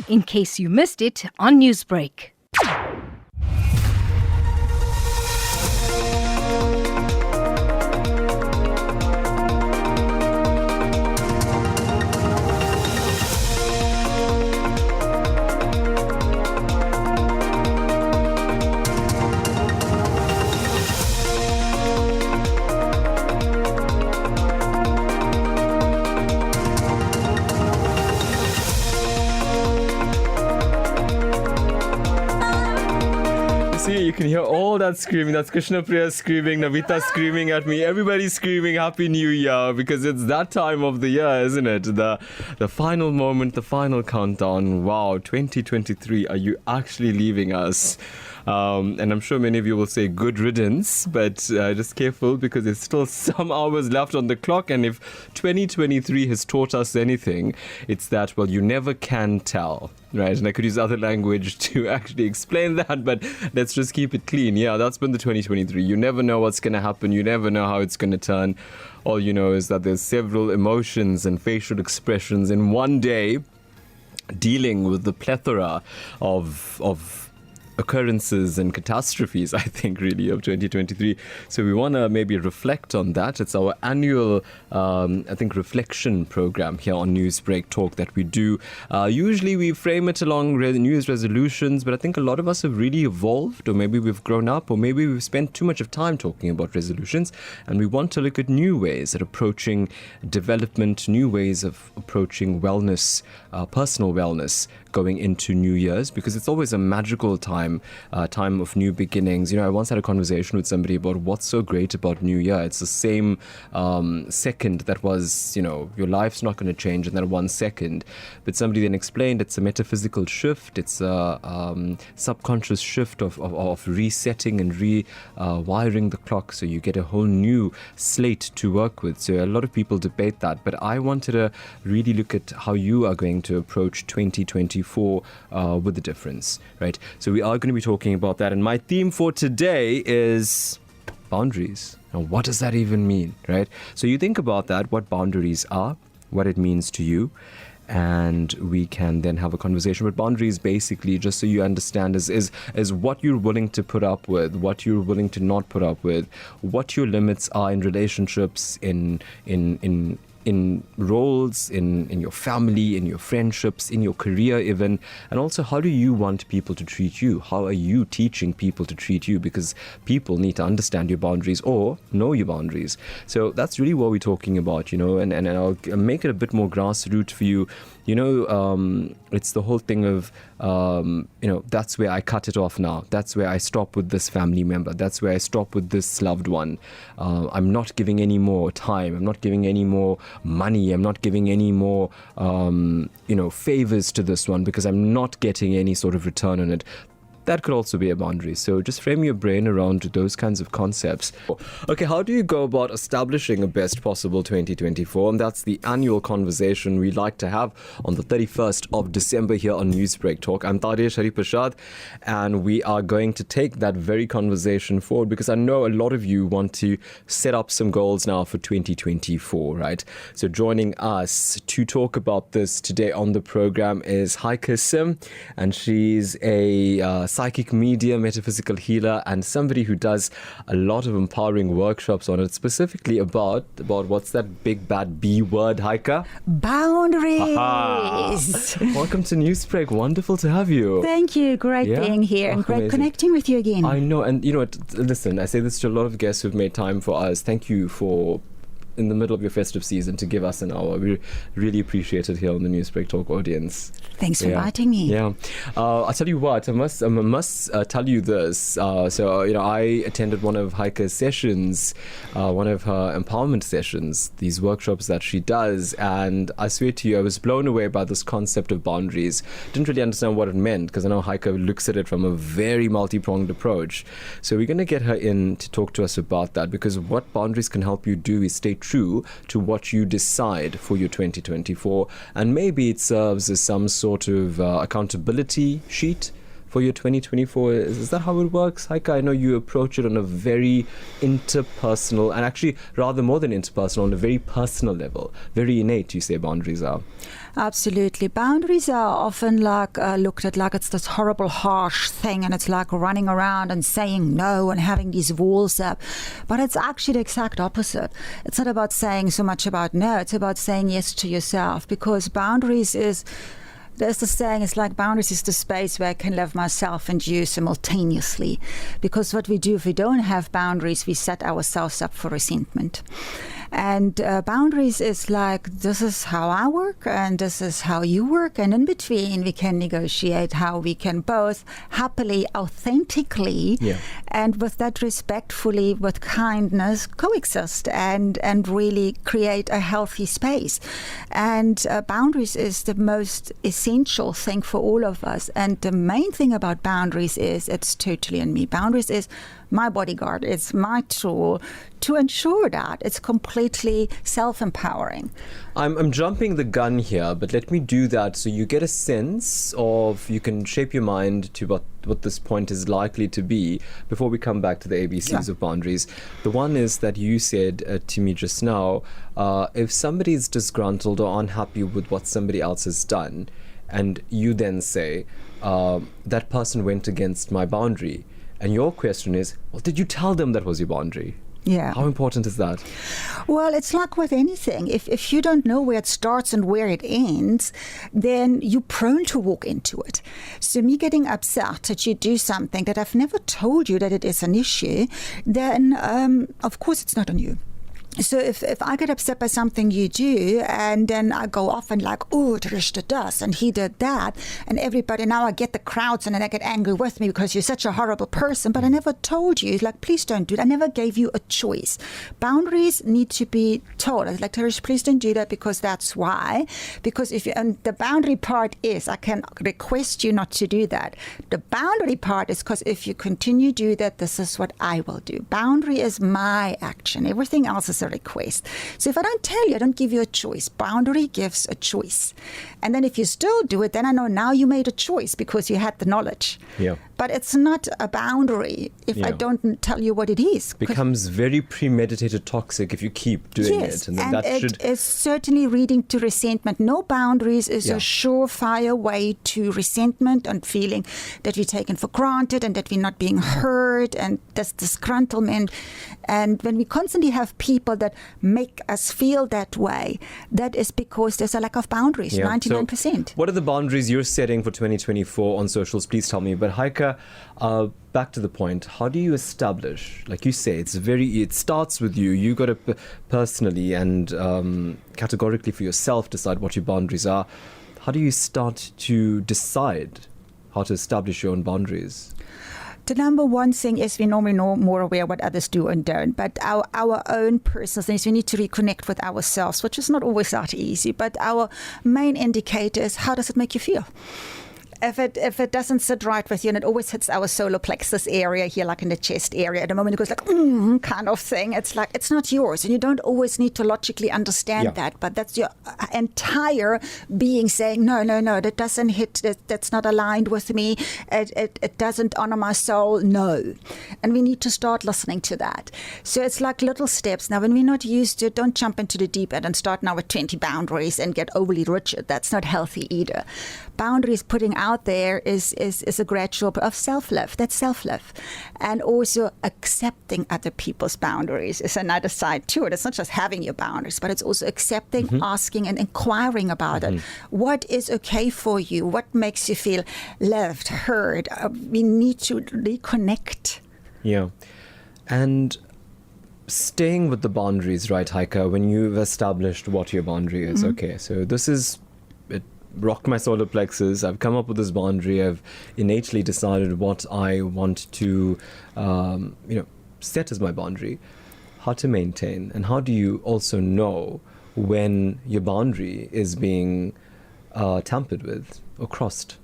in case you missed it on Newsbreak. You can hear all that screaming. That's Krishna Priya screaming, Navita screaming at me. Everybody's screaming Happy New Year because it's that time of the year, isn't it? The final moment, the final countdown. Wow, 2023, are you actually leaving us? And I'm sure many of you will say good riddance, but just careful because there's still some hours left on the clock. And if 2023 has taught us anything, it's that, well, you never can tell, right? And I could use other language to actually explain that, but let's just keep it clean. Yeah, that's been the 2023. You never know what's going to happen. You never know how it's going to turn. All you know is that there's several emotions and facial expressions in one day dealing with the plethora of occurrences and catastrophes, I think, really, of 2023. So we want to maybe reflect on that. It's our annual, reflection program here on Newsbreak Talk that we do. Usually we frame it along New Year's resolutions, but I think a lot of us have really evolved, or maybe we've grown up, or maybe we've spent too much of time talking about resolutions, and we want to look at new ways at approaching development, new ways of approaching wellness, personal wellness, going into New Year's, because it's always a magical time of new beginnings. You know, I once had a conversation with somebody about what's so great about New Year. It's the same second that was, you know, your life's not going to change in that 1 second. But somebody then explained it's a metaphysical shift. It's a subconscious shift of resetting and rewiring the clock, so you get a whole new slate to work with. So a lot of people debate that, but I wanted to really look at how you are going to approach 2024 with the difference, right? So we are going to be talking about that, and my theme for today is boundaries. Now, what does that even mean, right? So you think about that, what boundaries are, what it means to you, and we can then have a conversation. But boundaries, basically, just so you understand, is what you're willing to put up with, what you're willing to not put up with, what your limits are in relationships, in roles, in your family, in your friendships, in your career even, and also how do you want people to treat you? How are you teaching people to treat you? Because people need to understand your boundaries or know your boundaries. So that's really what we're talking about, you know, and I'll make it a bit more grassroots for you. You know, it's the whole thing of, you know, that's where I cut it off now. That's where I stop with this family member. That's where I stop with this loved one. I'm not giving any more time. I'm not giving any more money. I'm not giving any more, favors to this one because I'm not getting any sort of return on it. That could also be a boundary. So just frame your brain around those kinds of concepts. Okay, how do you go about establishing a best possible 2024? And that's the annual conversation we like to have on the 31st of December here on Newsbreak Talk. I'm Taresh Harreepersadh, and we are going to take that very conversation forward because I know a lot of you want to set up some goals now for 2024, right? So joining us to talk about this today on the program is Heike Sym, and she's a psychic medium, metaphysical healer, and somebody who does a lot of empowering workshops on it, specifically about what's that big bad B word, Heike? Boundaries. Welcome to Newsbreak. Wonderful to have you. Thank you. Great being here and great connecting with you again. I know. And you know what? Listen, I say this to a lot of guests who've made time for us. Thank you for, in the middle of your festive season, to give us an hour. We really appreciate it here on the Newsbreak Talk audience. Thanks for inviting me. Yeah. I'll tell you what, I must tell you this. So, you know, I attended one of Heike's sessions, one of her empowerment sessions, these workshops that she does. And I swear to you, I was blown away by this concept of boundaries. Didn't really understand what it meant because I know Heike looks at it from a very multi-pronged approach. So we're going to get her in to talk to us about that, because what boundaries can help you do is stay true to what you decide for your 2024, and maybe it serves as some sort of accountability sheet for your 2024? Is that how it works, Heike? I know you approach it on a very interpersonal, and actually rather more than interpersonal, on a very personal level. Very innate, you say boundaries are. Absolutely. Boundaries are often like looked at like it's this horrible, harsh thing, and it's like running around and saying no and having these walls up. But it's actually the exact opposite. It's not about saying so much about no, it's about saying yes to yourself, because boundaries is, there's the saying, it's like boundaries is the space where I can love myself and you simultaneously. Because what we do if we don't have boundaries, we set ourselves up for resentment. And boundaries is like, this is how I work and this is how you work. And in between, we can negotiate how we can both happily, authentically, and with that respectfully, with kindness, coexist and really create a healthy space. And boundaries is the most essential thing for all of us. And the main thing about boundaries is it's totally on me. Boundaries is my bodyguard. It's my tool to ensure that it's completely self-empowering. I'm jumping the gun here, but let me do that so you get a sense of, you can shape your mind to what this point is likely to be before we come back to the ABCs of boundaries. The one is that you said to me just now, if somebody is disgruntled or unhappy with what somebody else has done, and you then say, that person went against my boundary, and your question is, well, did you tell them that was your boundary? Yeah. How important is that? Well, it's like with anything. If you don't know where it starts and where it ends, then you're prone to walk into it. So me getting upset that you do something that I've never told you that it is an issue, then of course it's not on you. So if I get upset by something you do, and then I go off and like, oh, Taresh did this and he did that, and everybody, now I get the crowds and then they get angry with me because you're such a horrible person, but I never told you. Like, please don't do that. I never gave you a choice. Boundaries need to be told. I was like, Taresh, please don't do that because that's why. Because if you, and the boundary part is, I can request you not to do that. The boundary part is because if you continue to do that, this is what I will do. Boundary is my action. Everything else is a request. So if I don't tell you, I don't give you a choice. Boundary gives a choice. And then if you still do it, then I know now you made a choice because you had the knowledge. Yeah. But it's not a boundary if I don't tell you what it is. Becomes very premeditated toxic if you keep doing it. And then it is certainly leading to resentment. No boundaries is a surefire way to resentment and feeling that we're taken for granted and that we're not being heard and this disgruntlement. And when we constantly have people that make us feel that way, that is because there's a lack of boundaries, 99%. So what are the boundaries you're setting for 2024 on socials? Please tell me. But Heike, back to the point, how do you establish, like you say, it starts with you. You got to personally and categorically for yourself decide what your boundaries are. How do you start to decide how to establish your own boundaries? The number one thing is we normally know more aware what others do and don't, but our own personal things, we need to reconnect with ourselves, which is not always that easy, but our main indicator is how does it make you feel? If it doesn't sit right with you, and it always hits our solar plexus area here, like in the chest area, at the moment it goes like, kind of thing. It's like, it's not yours. And you don't always need to logically understand that, but that's your entire being saying, no, that doesn't hit, that's not aligned with me. It doesn't honor my soul. No. And we need to start listening to that. So it's like little steps. Now, when we're not used to it, don't jump into the deep end and start now with 20 boundaries and get overly rigid. That's not healthy either. Boundaries putting out there is a gradual of self-love. That's self-love. And also accepting other people's boundaries is another side to it. It's not just having your boundaries, but it's also accepting, asking and inquiring about it. What is okay for you? What makes you feel loved, heard? We need to reconnect. Yeah. And staying with the boundaries, right, Heike, when you've established what your boundary is, okay, so this is rocked my solar plexus. I've come up with this boundary. I've innately decided what I want to, set as my boundary. How to maintain, and how do you also know when your boundary is being tampered with or crossed?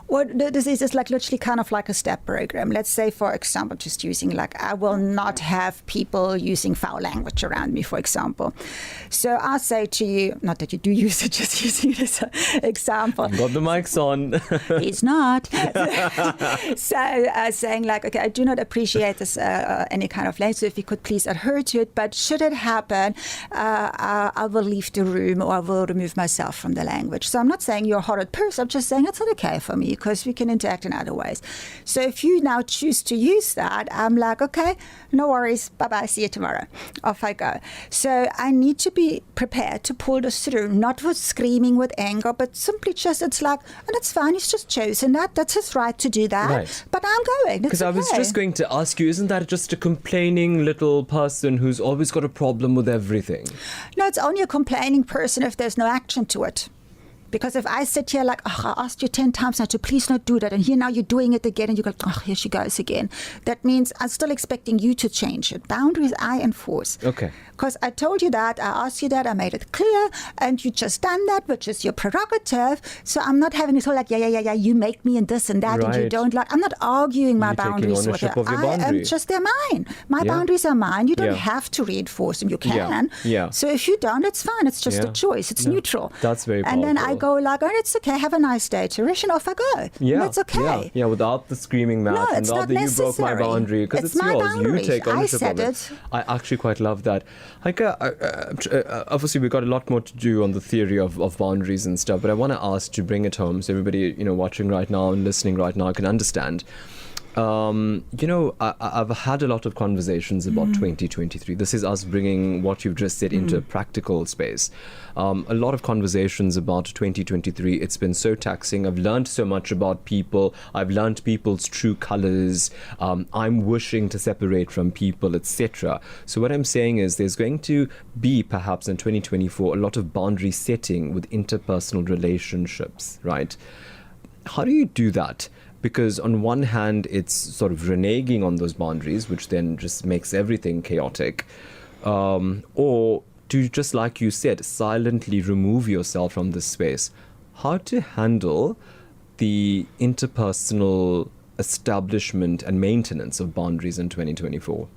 What this is like literally kind of like a step program. Let's say, for example, just using like, I will not have people using foul language around me, for example. So I'll say to you, not that you do use it, just using it as an example. Got the mics on. He's not. So saying like, okay, I do not appreciate this any kind of language, so if you could please adhere to it, but should it happen, I will leave the room or I will remove myself from the language. So I'm not saying you're a horrid person, I'm just saying it's not okay for me, because we can interact in other ways. So if you now choose to use that, I'm like, okay, no worries, bye-bye, see you tomorrow. Off I go. So I need to be prepared to pull this through, not with screaming with anger, but simply just, it's like, and it's fine, he's just chosen that. That's his right to do that. Right. But I'm going. Because I was just going to ask you, isn't that just a complaining little person who's always got a problem with everything? No, it's only a complaining person if there's no action to it. Because if I sit here like, oh, I asked you 10 times now to please not do that, and here now you're doing it again, and you go, oh, here she goes again. That means I'm still expecting you to change it. Boundaries I enforce. Okay. Because I told you that, I asked you that, I made it clear, and you just done that, which is your prerogative. So I'm not having this whole like, yeah, you make me and this and that, and you don't like. I'm not arguing my boundaries with you. I am just, they're mine. My boundaries are mine. You don't have to reinforce them. You can. Yeah. So if you don't, it's fine. It's just a choice. It's neutral. That's very powerful. And then I go like, oh, it's okay. Have a nice day, Taresh, and off I go. Yeah. That's okay. Yeah, without the screaming match. No, it's without not you broke my boundary. Because it's my yours. boundary. You take ownership of it. I actually quite love that. Heike, obviously we've got a lot more to do on the theory of boundaries and stuff, but I want to ask to bring it home so everybody, watching right now and listening right now can understand. I've had a lot of conversations about 2023. This is us bringing what you've just said into a practical space. A lot of conversations about 2023. It's been so taxing. I've learned so much about people. I've learned people's true colors. I'm wishing to separate from people, etc. So what I'm saying is there's going to be perhaps in 2024 a lot of boundary setting with interpersonal relationships, right? How do you do that? Because on one hand, it's sort of reneging on those boundaries, which then just makes everything chaotic. Or to, just like you said, silently remove yourself from this space. How to handle the interpersonal establishment and maintenance of boundaries in 2024?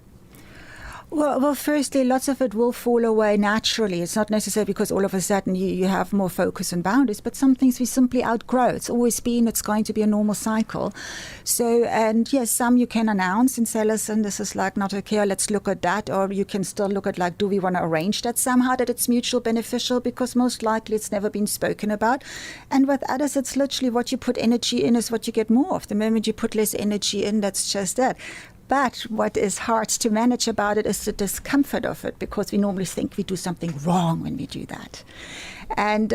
Well, firstly, lots of it will fall away naturally. It's not necessarily because all of a sudden you have more focus and boundaries, but some things we simply outgrow. It's always been, it's going to be a normal cycle. So, and yes, some you can announce and say, listen, this is like not okay, let's look at that. Or you can still look at like, do we want to arrange that somehow that it's mutual beneficial? Because most likely it's never been spoken about. And with others, it's literally what you put energy in is what you get more of. The moment you put less energy in, that's just that. But what is hard to manage about it is the discomfort of it, because we normally think we do something wrong when we do that. And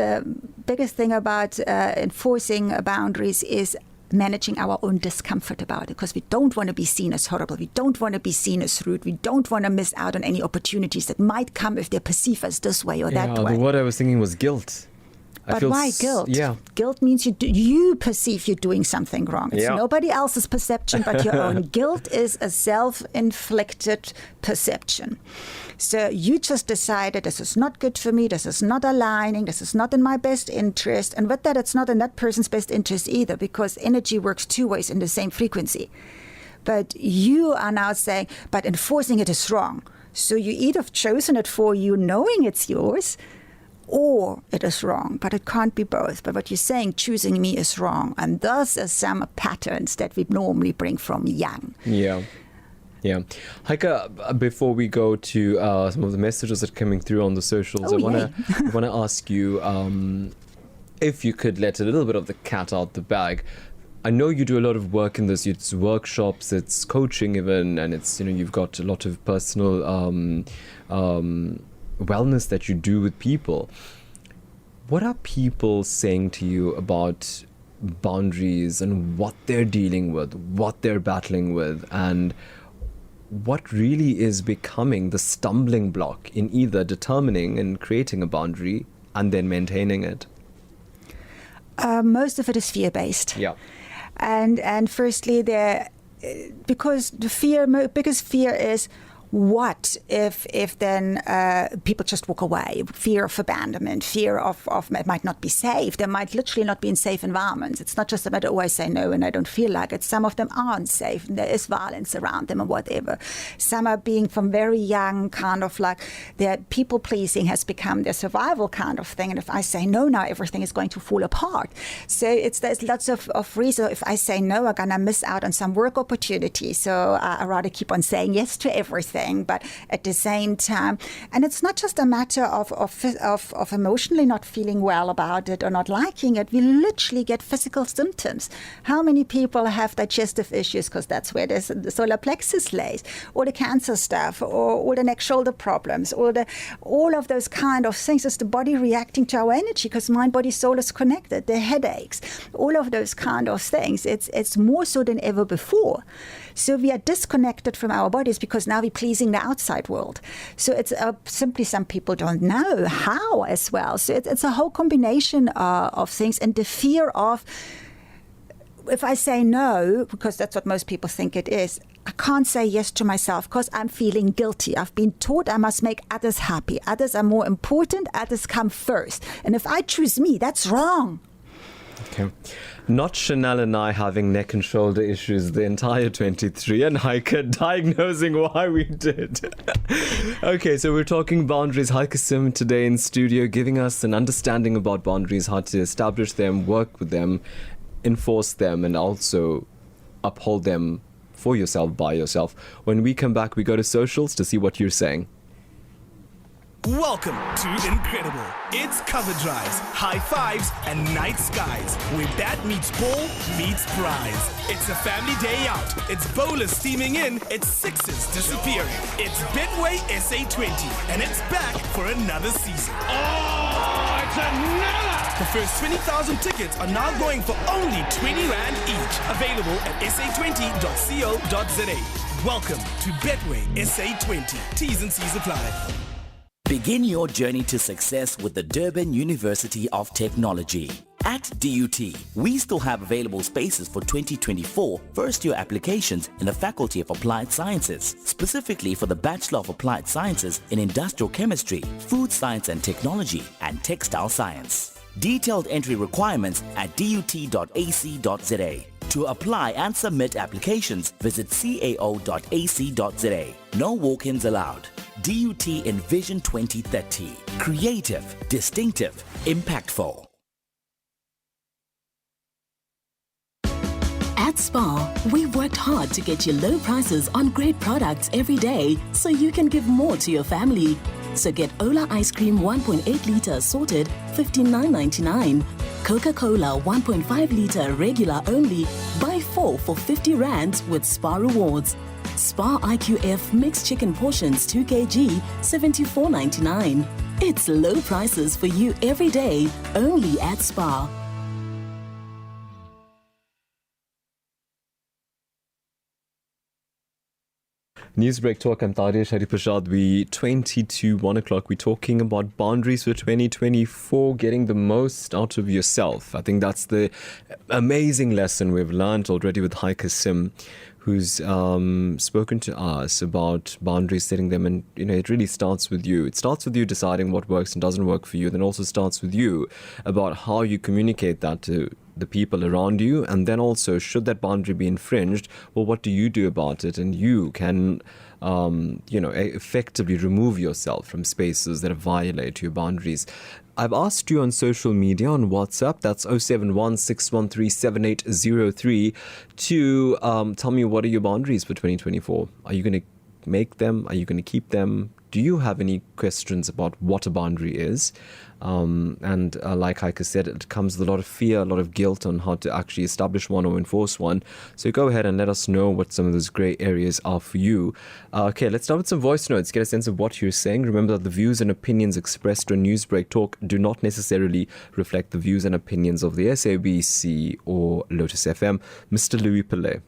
biggest thing about enforcing boundaries is managing our own discomfort about it, because we don't want to be seen as horrible. We don't want to be seen as rude. We don't want to miss out on any opportunities that might come if they're perceived as this way or that way. The word I was thinking was guilt. But why guilt? Yeah. Guilt means you perceive you're doing something wrong. It's nobody else's perception but your own. Guilt is a self-inflicted perception. So you just decided this is not good for me, this is not aligning, this is not in my best interest. And with that, it's not in that person's best interest either, because energy works two ways in the same frequency. But you are now saying, but enforcing it is wrong. So you either have chosen it for you knowing it's yours, or it is wrong, but it can't be both. But what you're saying, choosing me, is wrong. And those are some patterns that we normally bring from young. Yeah. Heike, before we go to some of the messages that are coming through on the socials, I want to ask you if you could let a little bit of the cat out the bag. I know you do a lot of work in this. It's workshops, it's coaching even, and it's, you've got a lot of personal wellness that you do with people. What are people saying to you about boundaries and what they're dealing with, what they're battling with, and what really is becoming the stumbling block in either determining and creating a boundary and then maintaining it? Most of it is fear-based. Yeah. And firstly, because the biggest fear is, what if then people just walk away? Fear of abandonment, fear of it might not be safe. They might literally not be in safe environments. It's not just about, oh, I say no and I don't feel like it. Some of them aren't safe and there is violence around them or whatever. Some are being from very young, kind of like their people pleasing has become their survival kind of thing. And if I say no now, everything is going to fall apart. So there's lots of reasons. If I say no, I'm going to miss out on some work opportunities. So I rather keep on saying yes to everything. But at the same time, and it's not just a matter of emotionally not feeling well about it or not liking it. We literally get physical symptoms. How many people have digestive issues because that's where the solar plexus lays, or the cancer stuff, or the neck shoulder problems, or all of those kind of things. Is the body reacting to our energy because mind, body, soul is connected. The headaches, all of those kind of things. It's more so than ever before. So we are disconnected from our bodies because now we're pleasing the outside world. So it's simply some people don't know how as well. So it's a whole combination of things, and the fear of, if I say no, because that's what most people think it is, I can't say yes to myself because I'm feeling guilty. I've been taught I must make others happy. Others are more important. Others come first. And if I choose me, that's wrong. Okay. Not Chanel and I having neck and shoulder issues the entire 23, and Heike diagnosing why we did. Okay, so we're talking boundaries. Heike Sym today in studio, giving us an understanding about boundaries, how to establish them, work with them, enforce them, and also uphold them for yourself, by yourself. When we come back, we go to socials to see what you're saying. Welcome to Incredible. It's cover drives, high fives, and night skies, where bat meets ball meets prize. It's a family day out. It's bowlers steaming in. It's sixes disappearing. It's Betway SA20, and it's back for another season. Oh, it's another! The first 20,000 tickets are now going for only 20 Rand each. Available at sa20.co.za. Welcome to Betway SA20. T's and C's apply. Begin your journey to success with the Durban University of Technology. At DUT, we still have available spaces for 2024 first-year applications in the Faculty of Applied Sciences, specifically for the Bachelor of Applied Sciences in Industrial Chemistry, Food Science and Technology, and Textile Science. Detailed entry requirements at dut.ac.za. To apply and submit applications, visit cao.ac.za. No walk-ins allowed. DUT Envision 2030. Creative, distinctive, impactful. At Spar, we've worked hard to get you low prices on great products every day so you can give more to your family. So get Ola ice cream 1.8 litre assorted, $59.99. Coca-Cola 1.5 litre regular only, buy 4 for 50 Rands with Spar Rewards. Spar IQF mixed chicken portions 2 kg, $74.99. It's low prices for you every day, only at Spar. Newsbreak Talk, I'm Taresh Harreepersadh. We 22, 1 o'clock. We're talking about boundaries for 2024, getting the most out of yourself. I think that's the amazing lesson we've learned already with Heike Sym, who's spoken to us about boundaries, setting them, and it really starts with you. It starts with you deciding what works and doesn't work for you. Then also starts with you about how you communicate that to the people around you, and then also, should that boundary be infringed, well, what do you do about it? And you can effectively remove yourself from spaces that violate your boundaries. I've asked you on social media, on WhatsApp, that's 071-613-7803, to tell me, what are your boundaries for 2024? Are you going to make them? Are you going to keep them? Do you have any questions about what a boundary is? Like Heike said, it comes with a lot of fear, a lot of guilt on how to actually establish one or enforce one. So go ahead and let us know what some of those grey areas are for you. Okay, let's start with some voice notes, get a sense of what you're saying. Remember that the views and opinions expressed on Newsbreak Talk do not necessarily reflect the views and opinions of the SABC or Lotus FM. Mr. Louis Pillay.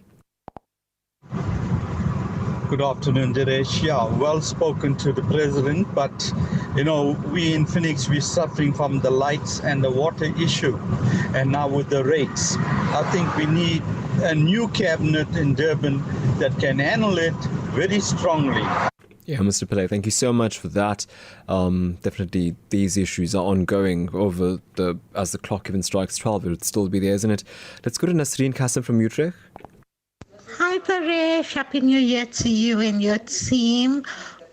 Good afternoon, Taresh. Yeah, well spoken to the president, but we in Phoenix, we're suffering from the lights and the water issue, and now with the rates. I think we need a new cabinet in Durban that can handle it very strongly. Yeah, Mr. Pillay, thank you so much for that. Definitely, these issues are ongoing as the clock even strikes 12. It would still be there, isn't it? Let's go to Nasreen Kassem from Utrecht. Hi, Taresh. Happy New Year to you and your team.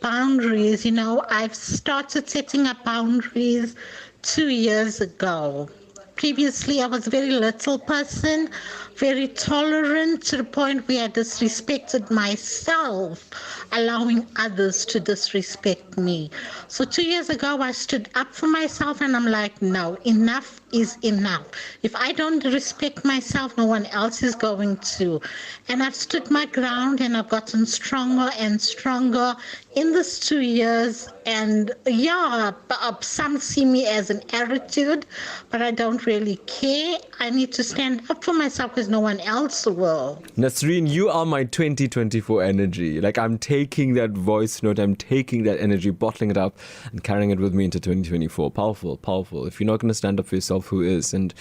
Boundaries, I've started setting up boundaries 2 years ago. Previously, I was a very little person, very tolerant to the point where I disrespected myself, allowing others to disrespect me. So 2 years ago, I stood up for myself and I'm like, no, enough is enough. If I don't respect myself, no one else is going to. And I've stood my ground and I've gotten stronger and stronger in this 2 years. And yeah, some see me as an attitude, but I don't really care. I need to stand up for myself because no one else will. Nasreen, you are my 2024 energy. Like, I'm taking that voice note, I'm taking that energy, bottling it up and carrying it with me into 2024. Powerful, powerful. If you're not going to stand up for yourself, who is? And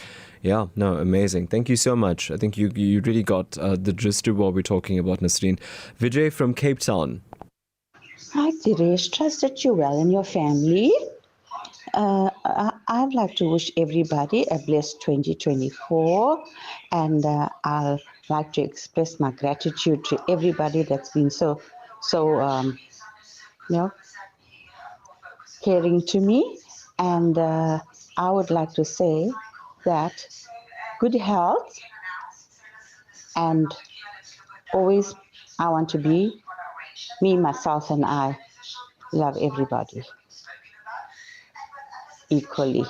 yeah, no, amazing. Thank you so much. I think you really got the gist of what we're talking about, Nasreen. Vijay from Cape Town. Hi, Taresh. Trust that you're well and your family. I'd like to wish everybody a blessed 2024, and I'd like to express my gratitude to everybody that's been so caring to me. And I would like to say that good health, and always I want to be me, myself, and I love everybody equally.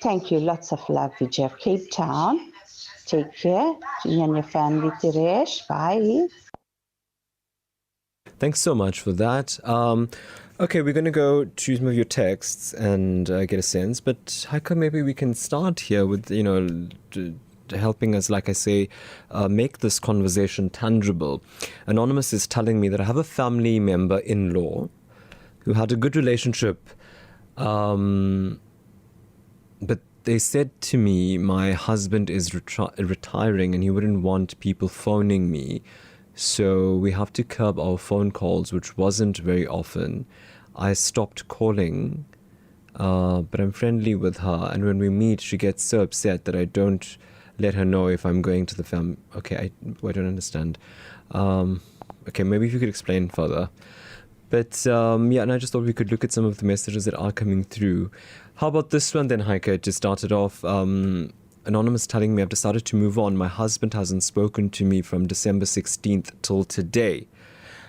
Thank you. Lots of love, Vijay, Cape Town. Take care. You and your family, Taresh. Bye. Thanks so much for that. Okay, we're going to go to some of your texts and get a sense. But Heike, maybe we can start here with, helping us, like I say, make this conversation tangible. Anonymous is telling me that I have a family member in-law who had a good relationship, but they said to me, my husband is retiring and he wouldn't want people phoning me, so we have to curb our phone calls, which wasn't very often. I stopped calling, but I'm friendly with her, and when we meet, she gets so upset that I don't let her know if I'm going to the family. Okay, I don't understand. Okay, maybe if you could explain further. But yeah, and I just thought we could look at some of the messages that are coming through. How about this one then, Heike? To start it off, Anonymous telling me I've decided to move on. My husband hasn't spoken to me from December 16th till today.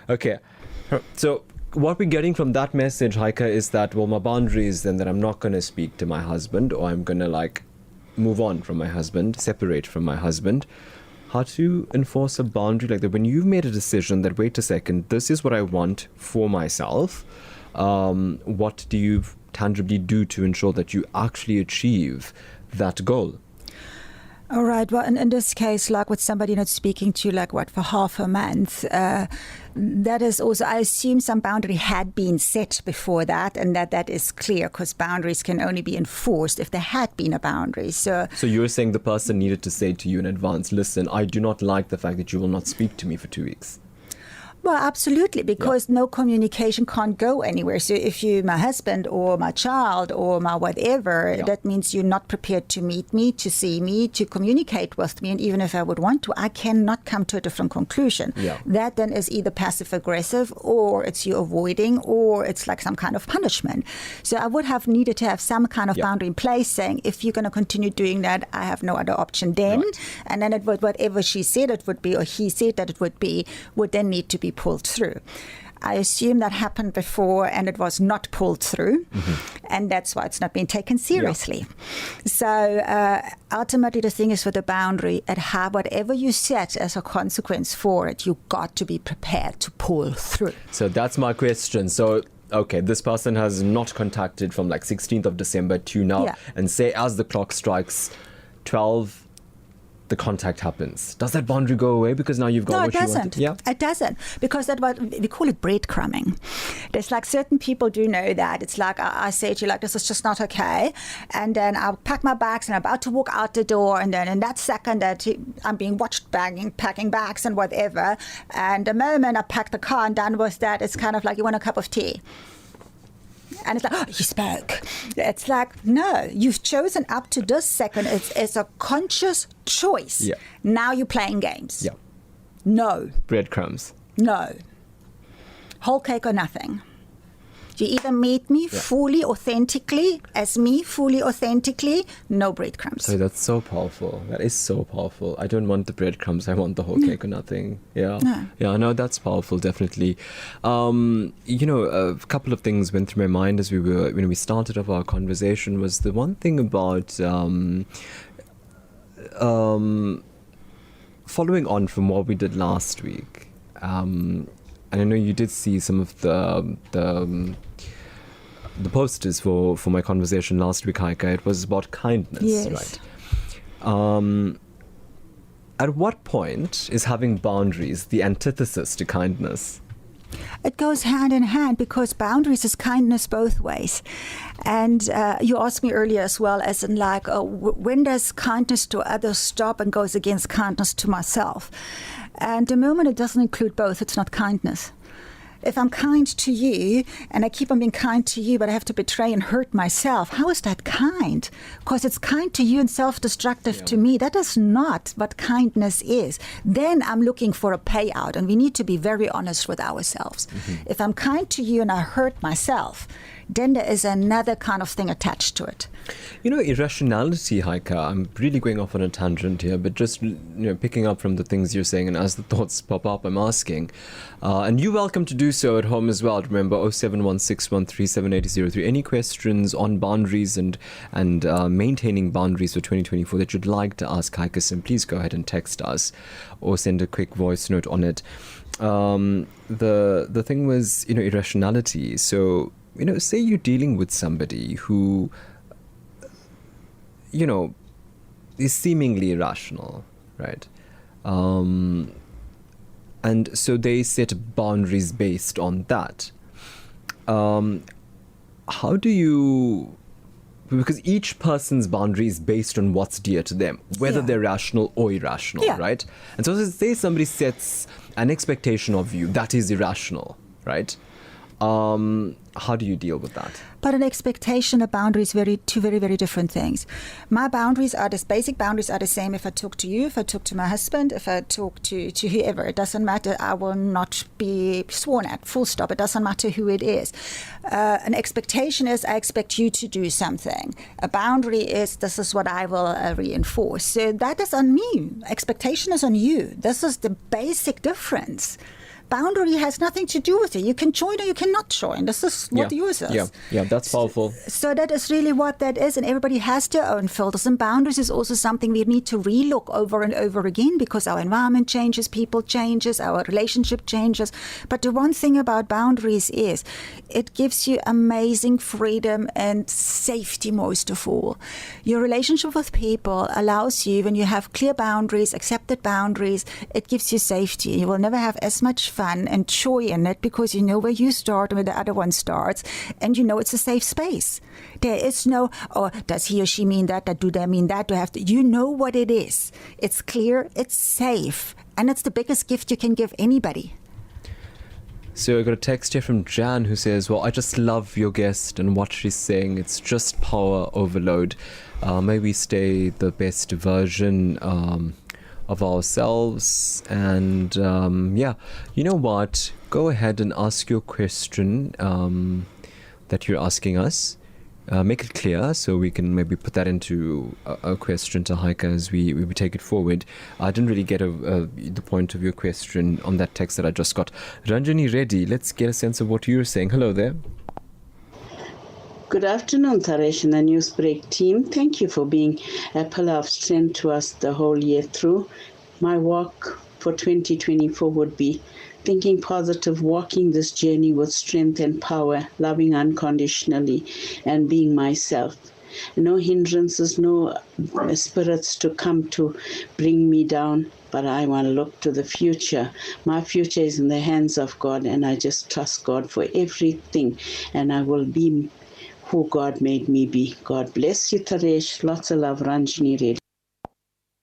Okay, so what we're getting from that message, Heike, is that, well, my boundary is then that I'm not going to speak to my husband, or I'm going to move on from my husband, separate from my husband. How to enforce a boundary like that when you've made a decision that, wait a second, this is what I want for myself. What do you tangibly do to ensure that you actually achieve that goal? All right. Well, in this case, like with somebody not speaking to you, for half a month, that is also, I assume some boundary had been set before that, and that is clear, because boundaries can only be enforced if there had been a boundary. So you're saying the person needed to say to you in advance, listen, I do not like the fact that you will not speak to me for 2 weeks. Well, absolutely, because no communication can't go anywhere. So if you're my husband or my child or my whatever, that means you're not prepared to meet me, to see me, to communicate with me. And even if I would want to, I cannot come to a different conclusion. Yeah. That then is either passive-aggressive, or it's you avoiding, or it's like some kind of punishment. So I would have needed to have some kind of boundary in place saying, if you're going to continue doing that, I have no other option then. Right. And then it would, whatever she said it would be, or he said that it would be, would then need to be pulled through. I assume that happened before and it was not pulled through, and that's why it's not being taken seriously. So ultimately the thing is, with the boundary, whatever you set as a consequence for it, you got to be prepared to pull through. So that's my question. So okay, this person has not contacted from 16th of December to now, and say as the clock strikes 12 the contact happens, does that boundary go away because now you've got what you wanted? No, it doesn't. Yeah? It doesn't, because that's what we call it, breadcrumbing. There's like certain people do know that. It's like I say to you, like, this is just not okay. And then I'll pack my bags and I'm about to walk out the door, and then in that second that I'm being watched packing bags and whatever, and the moment I pack the car and done with that, it's kind of like, you want a cup of tea? And it's like, oh, you spoke. It's like, no, you've chosen up to this second. It's a conscious choice. Yeah. Now you're playing games. Yeah. No. Breadcrumbs. No. Whole cake or nothing. You either meet me fully, authentically, as me, fully, authentically, no breadcrumbs. So that's so powerful. That is so powerful. I don't want the breadcrumbs. I want the whole cake or nothing. Yeah. No. Yeah, no, that's powerful, definitely. A couple of things went through my mind as when we started off our conversation was the one thing about following on from what we did last week. And I know you did see some of the posters for my conversation last week, Heike. It was about kindness, Yes. right? At what point is having boundaries the antithesis to kindness? It goes hand in hand, because boundaries is kindness both ways. And you asked me earlier as well, as in like, when does kindness to others stop and goes against kindness to myself? And the moment it doesn't include both, it's not kindness. If I'm kind to you and I keep on being kind to you, but I have to betray and hurt myself, how is that kind? Because it's kind to you and self-destructive to me. That is not what kindness is. Then I'm looking for a payout, and we need to be very honest with ourselves. Mm-hmm. If I'm kind to you and I hurt myself, then there is another kind of thing attached to it. Irrationality, Heike, I'm really going off on a tangent here, but just picking up from the things you're saying, and as the thoughts pop up, I'm asking. And you're welcome to do so at home as well. Remember, 0716137803. Any questions on boundaries and maintaining boundaries for 2024 that you'd like to ask Heike Sym, please go ahead and text us or send a quick voice note on it. The thing was, irrationality. So, say you're dealing with somebody who, is seemingly irrational, right? And so they set boundaries based on that. How do you... Because each person's boundary is based on what's dear to them, whether they're rational or irrational, right? And so say somebody sets an expectation of you that is irrational, right? How do you deal with that? But an expectation, a boundary is two very, very different things. My boundaries are basic boundaries are the same if I talk to you, if I talk to my husband, if I talk to whoever. It doesn't matter. I will not be sworn at, full stop. It doesn't matter who it is. An expectation is I expect you to do something. A boundary is this is what I will reinforce. So that is on me. Expectation is on you. This is the basic difference. Boundary has nothing to do with it. You can join or you cannot join. This is what yours is. Yeah, that's powerful. So that is really what that is, and everybody has their own filters. And boundaries is also something we need to relook over and over again, because our environment changes, people changes, our relationship changes. But the one thing about boundaries is it gives you amazing freedom and safety most of all. Your relationship with people allows you, when you have clear boundaries, accepted boundaries, it gives you safety. You will never have as much fun and joy in it, because you know where you start and where the other one starts, and you know it's a safe space. There is no, does he or she mean that? Do they mean that? Do I have to? You know what it is. It's clear, it's safe, and it's the biggest gift you can give anybody. So I got a text here from Jan who says, well, I just love your guest and what she's saying. It's just power overload. May we stay the best version of ourselves. And you know what? Go ahead and ask your question that you're asking us. Make it clear so we can maybe put that into a question to Heike as we take it forward. I didn't really get the point of your question on that text that I just got. Ranjani Reddy, let's get a sense of what you're saying. Hello there. Good afternoon, Taresh and the Newsbreak team. Thank you for being a pillar of strength to us the whole year through. My walk for 2024 would be thinking positive, walking this journey with strength and power, loving unconditionally, and being myself. no hindrances, no spirits to come to bring me down. But I want to look to the future. My future is in the hands of God, and I just trust God for everything. And I will be who God made me be. God bless you, Taresh. Lots of love, Ranjini Radio.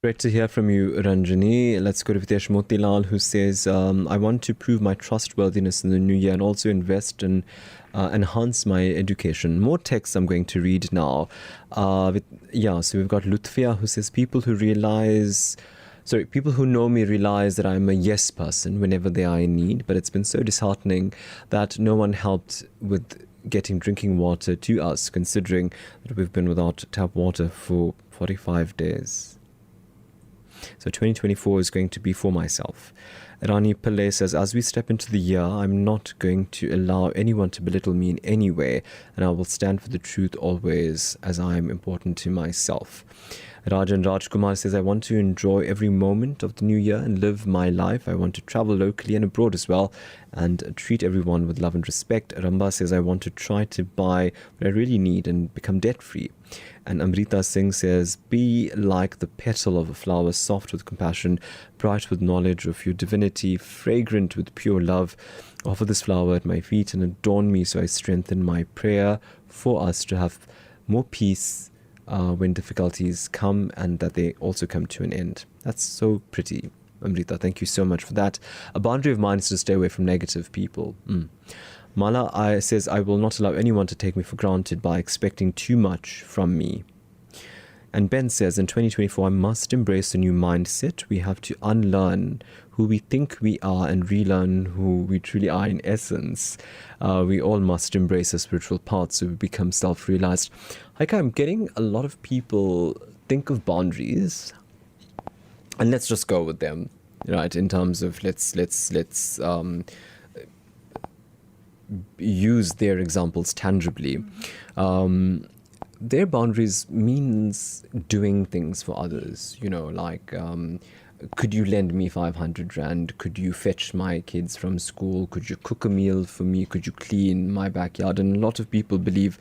Great to hear from you, Ranjini. Let's go to Videsh Motilal, who says, I want to prove my trustworthiness in the new year and also invest in enhance my education. More texts I'm going to read now. So we've got Lutfia, who says, people who know me realize that I'm a yes person whenever they are in need, but it's been so disheartening that no one helped with getting drinking water to us, considering that we've been without tap water for 45 days. So 2024 is going to be for myself. Rani Pillay says, as we step into the year, I'm not going to allow anyone to belittle me in any way, and I will stand for the truth always, as I am important to myself. Rajan Rajkumar says, I want to enjoy every moment of the new year and live my life. I want to travel locally and abroad as well and treat everyone with love and respect. Ramba says, I want to try to buy what I really need and become debt-free. And Amrita Singh says, be like the petal of a flower, soft with compassion, bright with knowledge of your divinity, fragrant with pure love. Offer this flower at my feet and adorn me so I strengthen my prayer for us to have more peace when difficulties come, and that they also come to an end. That's so pretty, Amrita. Thank you so much for that. A boundary of mine is to stay away from negative people. Mala says, I will not allow anyone to take me for granted by expecting too much from me. And Ben says, in 2024, I must embrace a new mindset. We have to unlearn who we think we are and relearn who we truly are in essence. We all must embrace a spiritual path so we become self-realized. Heike, I'm getting a lot of people think of boundaries, and let's just go with them, right? In terms of let's use their examples tangibly. Their boundaries means doing things for others, like could you lend me 500 rand? Could you fetch my kids from school? Could you cook a meal for me? Could you clean my backyard? And a lot of people believe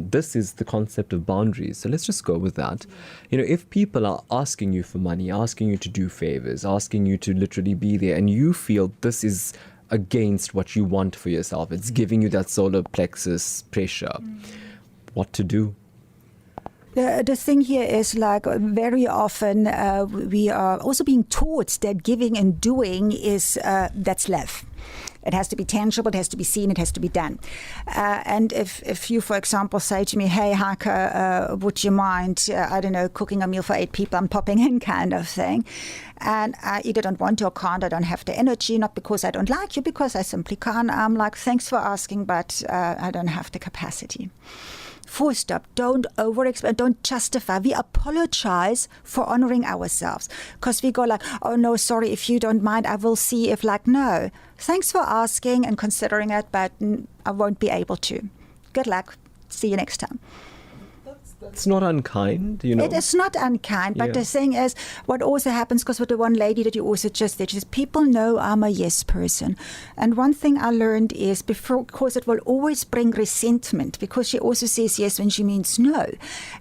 this is the concept of boundaries. So let's just go with that. If people are asking you for money, asking you to do favors, asking you to literally be there, and you feel this is against what you want for yourself, it's giving you that solar plexus pressure, what to do? The thing here is, like, very often we are also being taught that giving and doing is that's love. It has to be tangible, it has to be seen, it has to be done. And if you, for example, say to me, hey, Heike, would you mind, cooking a meal for 8 people, I'm popping in, kind of thing. And I either don't want to or can't, I don't have the energy, not because I don't like you, because I simply can't. I'm like, thanks for asking, but I don't have the capacity. Full stop. Don't over-explain. Don't justify. We apologize for honoring ourselves, because we go like, oh no, sorry, if you don't mind, I will see if, like, no, thanks for asking and considering it, but I won't be able to. Good luck. See you next time. That's not unkind, It is not unkind, but the thing is, what also happens, because with the one lady that you also just did, is people know I'm a yes person. And one thing I learned is, because it will always bring resentment, because she also says yes when she means no.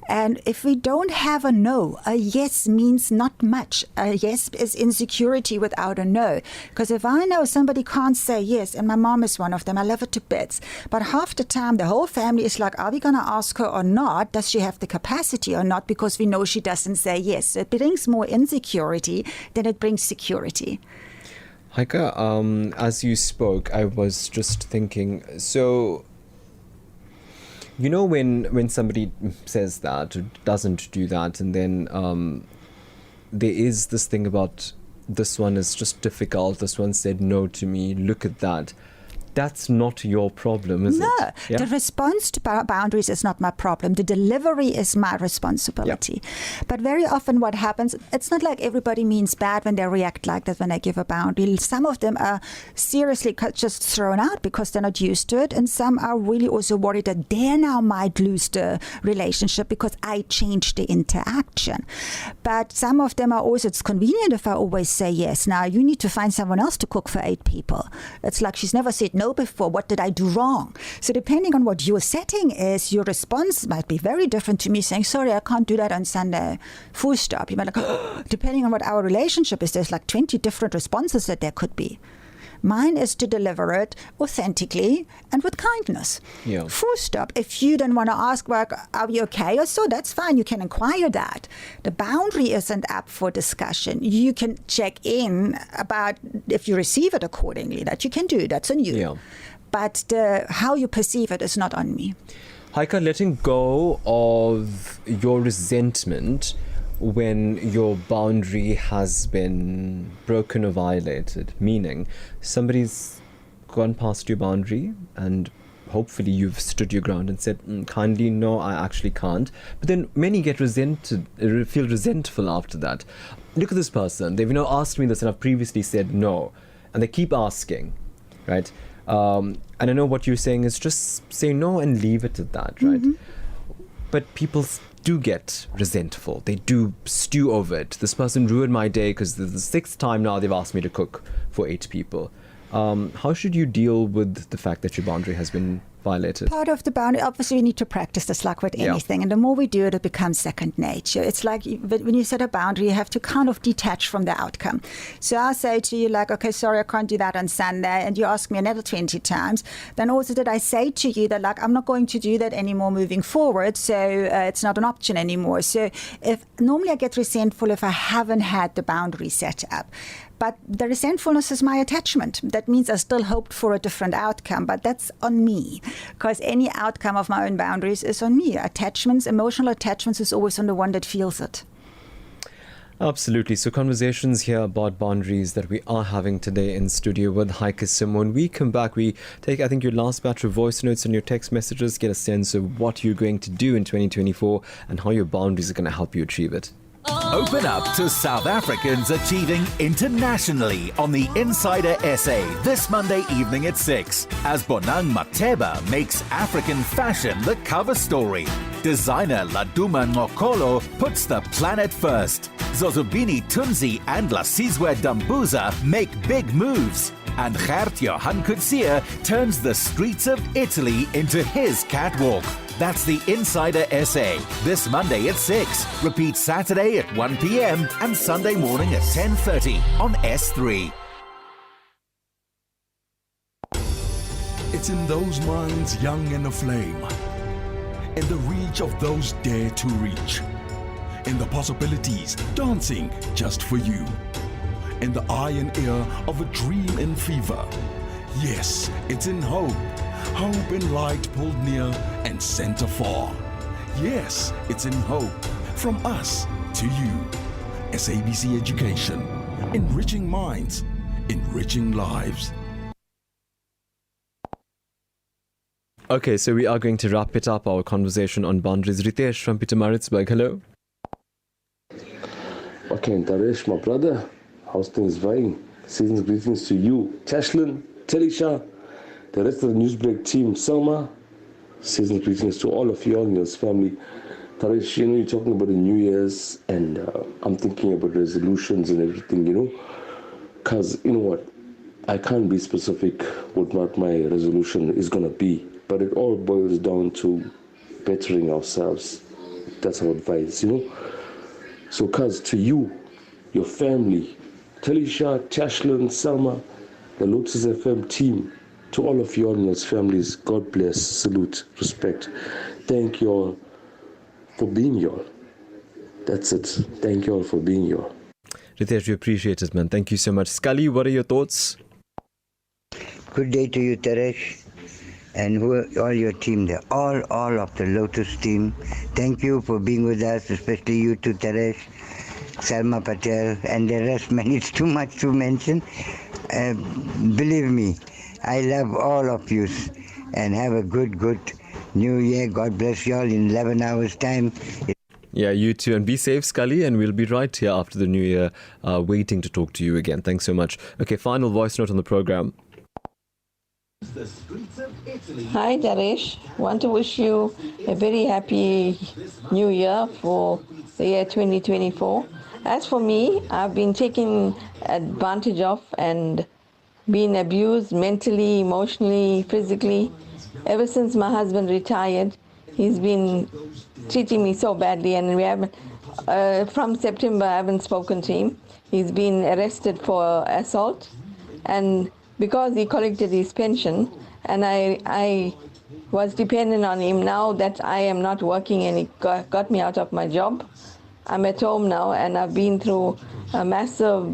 And if we don't have a no, a yes means not much. A yes is insecurity without a no. Because if I know somebody can't say yes, and my mom is one of them, I love her to bits, but half the time the whole family is like, are we going to ask her or not? Does she have the capacity or not, because we know she doesn't say yes. So it brings more insecurity than it brings security. Heike, as you spoke, I was just thinking, so, when somebody says that, or doesn't do that, and then there is this thing about, this one is just difficult, this one said no to me, look at that. That's not your problem, is it? No, the response to boundaries is not my problem. The delivery is my responsibility. Yeah. But very often what happens, it's not like everybody means bad when they react like that when I give a boundary. Some of them are seriously just thrown out because they're not used to it. And some are really also worried that they now might lose the relationship because I changed the interaction. But some of them are also, it's convenient if I always say yes. Now, you need to find someone else to cook for 8 people. It's like she's never said no go before? What did I do wrong? So depending on what your setting is, your response might be very different to me saying, sorry, I can't do that on Sunday. Full stop. You might depending on what our relationship is, there's like 20 different responses that there could be. Mine is to deliver it authentically and with kindness. Yeah. Full stop. If you then want to ask, well, are we okay or so, that's fine. You can inquire that. The boundary isn't up for discussion. You can check in about if you receive it accordingly. That you can do. That's on you. Yeah. But how you perceive it is not on me. Heike, letting go of your resentment when your boundary has been broken or violated, meaning somebody's gone past your boundary and hopefully you've stood your ground and said, kindly, no, I actually can't. But then many get feel resentful after that. Look at this person. They've asked me this and I've previously said no. And they keep asking, right? And I know what you're saying is just say no and leave it at that, right? Mm-hmm. But people do get resentful. They do stew over it. This person ruined my day because this is the 6th time now they've asked me to cook for 8 people. How should you deal with the fact that your boundary has been violated? Part of the boundary, obviously, we need to practice this like with anything. And the more we do it, it becomes second nature. It's like when you set a boundary, you have to kind of detach from the outcome. So I'll say to you, like, okay, sorry, I can't do that on Sunday. And you ask me another 20 times. Then also did I say to you that, like, I'm not going to do that anymore moving forward. So it's not an option anymore. So if normally I get resentful if I haven't had the boundary set up. But the resentfulness is my attachment. That means I still hoped for a different outcome, but that's on me, because any outcome of my own boundaries is on me. Attachments, emotional attachments is always on the one that feels it. Absolutely. So conversations here about boundaries that we are having today in studio with Heike Sym. When we come back, we take, I think, your last batch of voice notes and your text messages, get a sense of what you're going to do in 2024 and how your boundaries are going to help you achieve it. Open up to South Africans achieving internationally on the Insider SA this Monday evening at 6 as Bonang Mateba makes African fashion the cover story. Designer Laduma Ngokolo puts the planet first. Zozubini Tunzi and Lasizwe Dambuza make big moves. And Gert Johan Coetzee turns the streets of Italy into his catwalk. That's the Insider SA, this Monday at 6. Repeat Saturday at 1 p.m. and Sunday morning at 10:30 on S3. It's in those minds young and aflame, in the reach of those dare to reach, in the possibilities dancing just for you, in the eye and ear of a dream in fever. Yes, it's in hope. Hope and light pulled near and sent afar. Yes, it's in hope. From us to you. SABC Education. Enriching minds. Enriching lives. Okay, so we are going to wrap it up, our conversation on boundaries. Ritesh from Pietermaritzburg, hello. Okay, Taresh, my brother. How's things going? Season's greetings to you. Tashlin, Telisha, the rest of the Newsbreak team, Selma. Season's greetings to all of you and your family. Taresh, you're talking about the New Year's, and I'm thinking about resolutions and everything, because, you know what, I can't be specific with what my resolution is going to be, but it all boils down to bettering ourselves. That's our advice, So, cuz, to you, your family, Talisha, Tashlin, Selma, the Lotus FM team, to all of you and your families, God bless, salute, respect. Thank you all for being y'all. That's it. Thank you all for being y'all. Ritesh, we appreciate it, man. Thank you so much. Scully, what are your thoughts? Good day to you, Taresh, and all your team there. All of the Lotus team. Thank you for being with us, especially you two, Taresh, Salma Patel, and the rest, man. It's too much to mention. Believe me, I love all of you, and have a good New Year. God bless you all in 11 hours' time. Yeah, you too. And be safe, Scully. And we'll be right here after the New Year, waiting to talk to you again. Thanks so much. Okay, final voice note on the program. Hi, Taresh. Want to wish you a very happy New Year for the year 2024. As for me, I've been taken advantage of and been abused mentally, emotionally, physically. Ever since my husband retired, he's been treating me so badly, and we haven't, from September, I haven't spoken to him. He's been arrested for assault, and because he collected his pension, and I was dependent on him. Now that I am not working and he got me out of my job, I'm at home now, and I've been through a massive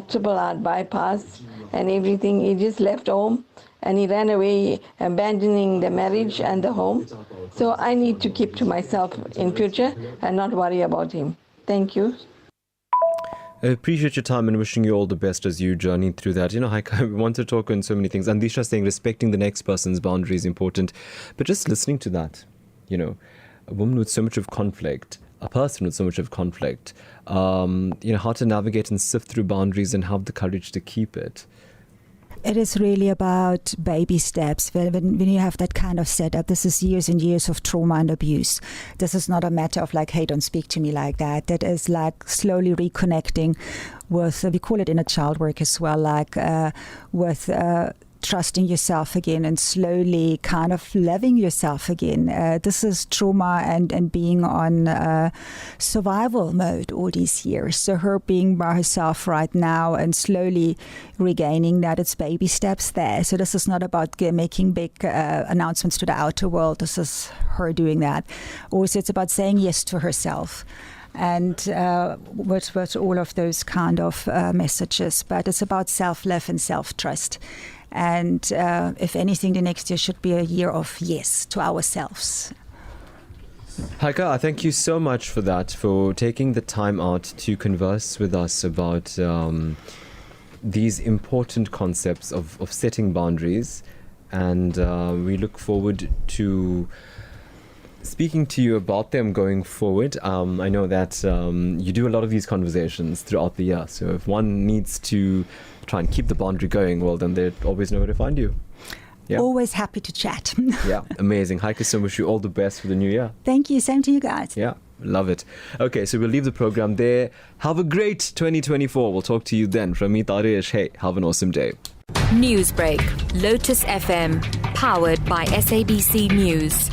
triple heart bypass and everything. He just left home and he ran away, abandoning the marriage and the home. So I need to keep to myself in future and not worry about him. Thank you. I appreciate your time and wishing you all the best as you journey through that. Heike, I want to talk on so many things. And Disha saying respecting the next person's boundary is important. But just listening to that, a woman with so much of conflict, a person with so much of conflict, how to navigate and sift through boundaries and have the courage to keep it. It is really about baby steps. When you have that kind of setup, this is years and years of trauma and abuse. This is not a matter of like, hey, don't speak to me like that. That is like slowly reconnecting with, we call it inner child work as well, like with trusting yourself again and slowly kind of loving yourself again. This is trauma and being on survival mode all these years. So her being by herself right now and slowly regaining that, it's baby steps there. So this is not about making big announcements to the outer world. This is her doing that. Also, it's about saying yes to herself. And with all of those kind of messages. But it's about self-love and self-trust. And if anything, the next year should be a year of yes to ourselves. Heike, I thank you so much for that, for taking the time out to converse with us about these important concepts of setting boundaries. And we look forward to speaking to you about them going forward. I know that you do a lot of these conversations throughout the year. So if one needs to try and keep the boundary going, well, then they always know where to find you. Yeah. Always happy to chat. Yeah, amazing. Heike Sym, wish you all the best for the new year. Thank you. Same to you guys. Yeah, love it. Okay, so we'll leave the program there. Have a great 2024. We'll talk to you then. From me, Taresh. Hey, have an awesome day. Newsbreak, Lotus FM, powered by SABC News.